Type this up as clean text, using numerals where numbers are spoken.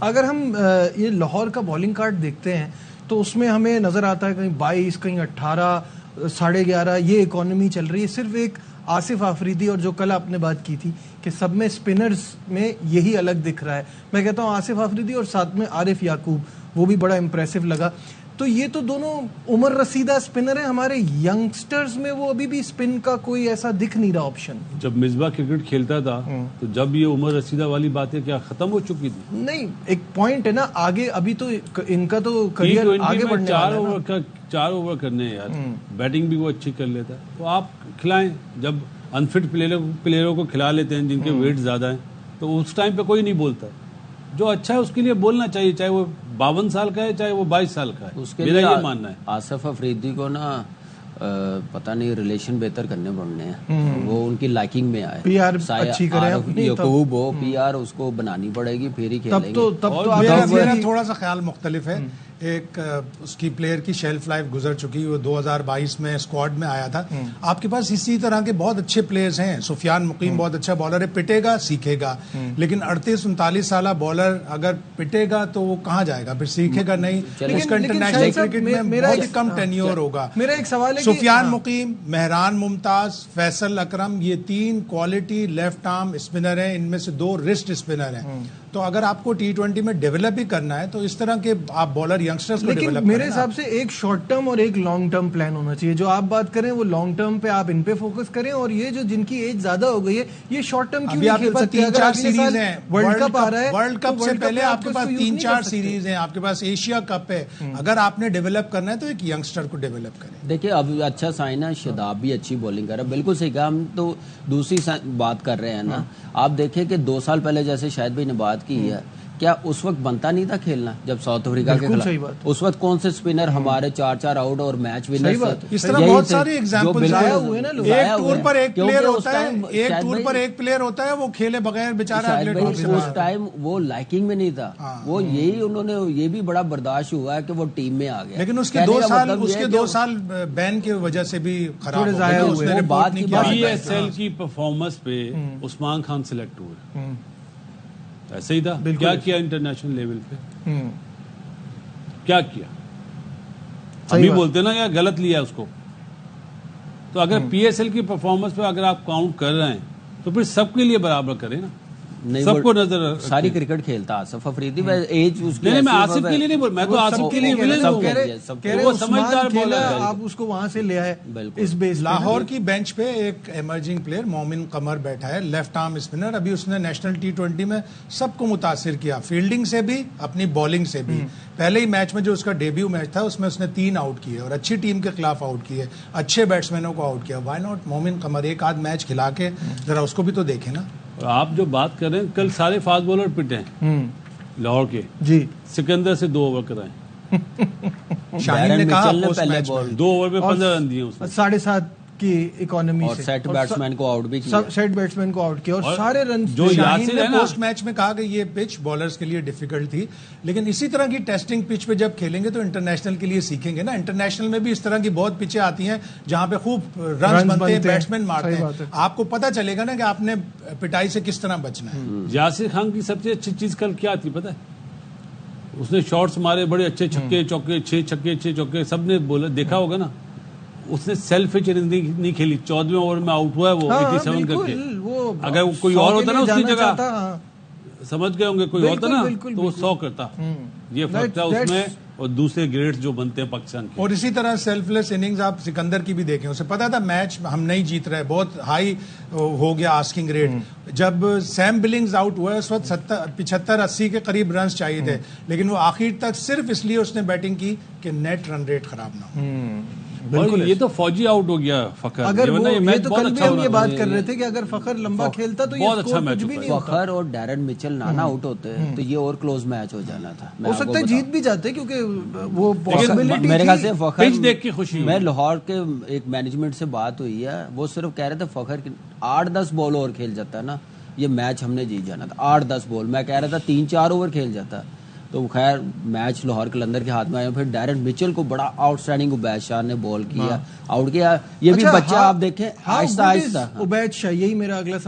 اگر ہم یہ لاہور کا بالنگ کارڈ دیکھتے ہیں تو اس میں ہمیں نظر آتا ہے کہیں 22 کہیں 18 11.5 یہ اکانومی چل رہی ہے. صرف ایک آصف آفریدی اور جو کل آپ نے بات کی تھی کہ سب میں سپنرز میں یہی الگ دکھ رہا ہے. میں کہتا ہوں آصف آفریدی اور ساتھ میں عارف یعقوب وہ بھی بڑا امپریسو لگا. تو یہ تو دونوں عمر رسیدہ سپنر ہیں. ہمارے ینگسٹرز میں وہ ابھی بھی سپن کا کوئی ایسا دکھ نہیں رہا آپشن. جب مصباح کرکٹ کھیلتا تھا تو جب یہ عمر رسیدہ والی باتیں کیا ختم ہو چکی تھی؟ نہیں, ایک پوائنٹ ہے نا آگے. ابھی تو ان کا تو کریئر آگے بڑھنے والا ہے. 4 اوور کرنے ہیں یار, بیٹنگ بھی وہ اچھی کر لیتا ہے. تو آپ کھلائیں. جب انفٹ پلیئروں کو کھلا لیتے ہیں جن کے ویٹ زیادہ ہیں تو اس ٹائم پہ کوئی نہیں بولتا. جو اچھا ہے اس کے لیے بولنا چاہیے, چاہے وہ 52 سال کا ہے چاہے وہ 22 سال کا ہے. میرا یہ ماننا ہے. آصف آفریدی کو نا پتہ نہیں ریلیشن بہتر کرنے پڑنے ہیں. وہ ان کی لائکنگ میں آئے. پی آر اچھی کرے یعقوب ہو, پی آر اس کو بنانی پڑے گی پھر ہی کھیلیں گے. تب تو میرا تھوڑا سا خیال مختلف ہے. ایک اس کی پلیئر کی شیلف لائف گزر چکی, وہ 2022 میں اسکواڈ میں آیا تھا. آپ کے پاس اسی طرح کے بہت اچھے پلیئرز ہیں. سفیان مقیم بہت اچھا بالر ہے, پٹے گا سیکھے گا. لیکن 38-39 سالہ بالر اگر پٹے گا تو وہ کہاں جائے گا, پھر سیکھے گا نہیں. اس کا انٹرنیشنل کرکٹ میں بہت کم ٹینیور ہوگا. میرا ایک سوال ہے, سفیان مقیم, مہران ممتاز, فیصل اکرم, یہ 3 کوالٹی لیفٹ آرم اسپنر ہیں. ان میں سے 2 رسٹ اسپنر ہیں. تو اگر آپ کو T20 میں ڈیولپ ہی کرنا ہے تو اس طرح کے آپ بالر ینگسٹرز کو ڈیولپ لیکن میرے حساب سے ایک شارٹ ٹرم اور ایک لانگ ٹرم پلان ہونا چاہیے. جو آپ بات کریں وہ لانگ ٹرم پہ آپ ان پہ فوکس کریں, اور یہ جو جن کی ایج زیادہ ہو گئی ہے یہ شارٹ ٹرم کیوں نہیں کھیل سکتے؟ 3-4 سیریز ہیں. ورلڈ کپ آ رہا ہے, ورلڈ کپ سے پہلے آپ کے پاس 3-4 سیریز ہیں. آپ کے پاس ایشیا کپ ہے. اگر آپ نے ڈیولپ کرنا ہے تو ایک ینگسٹر کو ڈیولپ کریں. دیکھیں اب اچھا سائن ہے, شاداب بھی اچھی بالنگ کر رہا ہے. بالکل صحیح کہا. ہم تو دوسری بات کر رہے ہیں نا. آپ دیکھیں کہ 2 سال پہلے جیسے شاہد بھائی نے بات کی ہے, کیا اس وقت بنتا نہیں تھا کھیلنا جب ساؤتھ افریقہ کے خلاف؟ اس وقت کون سے سپنر ہمارے 4 آؤٹ اور میچ ونر تھے؟ اس طرح بہت سارے ایگزامپل ہیں. ایک ٹور پر ایک پلیئر ہوتا ہے, ایک ٹور پر ایک پلیئر ہوتا ہے, وہ کھیلے بغیر بیچارہ اگلے ٹور سے. اس ٹائم وہ لائکنگ میں نہیں تھا. وہ یہی انہوں نے یہ بھی بڑا برداشت ہوا ہے کہ وہ ٹیم میں آ گیا. لیکن اس کے 2 سال بین کی وجہ سے بھی خراب ہوئے. PSL کی پرفارمنس پہ عثمان خان سلیکٹ ہوئے, ایسے ہی تھا. کیا انٹرنیشنل لیول پہ کیا ہم ہی بولتے نا یا غلط لیا اس کو. تو اگر PSL کی پرفارمنس پہ اگر آپ کاؤنٹ کر رہے ہیں تو پھر سب کے لیے برابر کریں نا. سب کو نظر ساری کرکٹ کھیلتا آصف آفریدی. ایج اس کی نہیں, میں آصف کے لیے نہیں بول, میں تو آصف کے لیے وہ سمجھدار بولر ہے. آپ اس کو وہاں سے لے آئے اس بیس. لاہور کی بینچ پہ ایک ایمرجنگ پلیئر مومن قمر بیٹھا ہے, لیفٹ آرم اسپنر. ابھی اس نے نیشنل T20 میں سب کو متاثر کیا, فیلڈنگ سے بھی اپنی بالنگ سے بھی. پہلے ہی میچ میں جو اس کا ڈیبیو میچ تھا اس میں اس نے 3 آؤٹ کیے اور اچھی ٹیم کے خلاف آؤٹ کیے, اچھے بیٹسمینوں کو آؤٹ کیا. وائی ناٹ مومن قمر, ایک آدھ میچ کھلا کے ذرا اس کو بھی تو دیکھیں نا. آپ جو بات کر رہے ہیں, کل سارے فاسٹ بولر پٹے ہیں لاہور کے. جی, سکندر سے 2 اوور کرائیں. شاہین نے کہا 2 اوور میں 15 رن دیے اس نے. 7.5 کی اکانومی اور سیٹ بیٹسمین کو آؤٹ بھی کیا. سیٹ بیٹسمین کو آؤٹ کیا اور سارے رن. جو شاہین نے پوسٹ میچ میں کہا کہ یہ پچ بالرز کے لیے ڈیفیکلٹ تھی, لیکن اسی طرح کی ٹیسٹنگ پچ پہ جب کھیلیں گے تو انٹرنیشنل کے لیے سیکھیں گے نا. انٹرنیشنل میں بھی اس طرح کی بہت پچیں آتی ہیں جہاں پہ خوب رنز بنتے ہیں, بیٹسمین مارتے ہیں. آپ کو پتہ چلے گا نا کہ آپ نے پٹائی سے کس طرح بچنا ہے. یاسر خان کی سب سے اچھی چیز کل کیا تھی پتہ ہے؟ اس نے شاٹس مارے بڑے اچھے, چھکے چوکے, 6 چھکے 6 چوکے, سب نے بولا دیکھا ہوگا نا. اس نے سیلف اننگ نہیں کھیلی. 14ویں اوور میں آؤٹ ہوا ہے وہ 87 کر کے. اگر کوئی اور ہوتا نا اس کی جگہ, سمجھ گئے ہوں گے, کوئی ہوتا نا تو وہ 100 کرتا. یہ فرق تھا اس میں اور دوسرے گریڈز جو بنتے ہیں پاکستان کے. اور اسی طرح سیلف لیس اننگز آپ سکندر کی بھی دیکھیں, اسے پتا تھا میچ ہم نہیں جیت رہے, بہت ہائی ہو گیا آسکنگ ریٹ. جب سیم بلنگز آؤٹ ہوا اس وقت 75-80 کے قریب رنز چاہیے تھے, لیکن وہ آخر تک صرف اس لیے اس نے بیٹنگ کی کہ نیٹ رن ریٹ خراب نہ ہو. بالکل, یہ تو فوجی آؤٹ ہو گیا فخر. اگر یہ تو کل بھی ہم یہ بات کر رہے تھے کہ اگر فخر لمبا کھیلتا تو بہت اچھا میچ ہوتا. فخر اور ڈیرن مچل نانا آؤٹ ہوتے تو یہ اور کلوز میچ ہو جانا تھا. ہو سکتا ہے جیت بھی جاتے کیونکہ وہ پاسبلٹی میرے خیال سے فخر پچ دیکھ کے خوشی. میں لاہور کے ایک مینجمنٹ سے بات ہوئی ہے, وہ صرف کہہ رہے تھے فخر 8-10 بال اور کھیل جاتا ہے نا یہ میچ ہم نے جیت جانا تھا. 8-10 بال, میں کہہ رہا تھا 3-4 اوور کھیل جاتا. تو خیر میچ لاہور قلندر کے ہاتھ میں آیا. پھر ڈیرن مچل کو بڑا آؤٹ اسٹینڈنگ عبید شاہ نے بال کیا, آؤٹ کیا. یہ بھی بچہ آپ دیکھیں آہستہ آہستہ. عبید شاہ, یہی میرا اگلا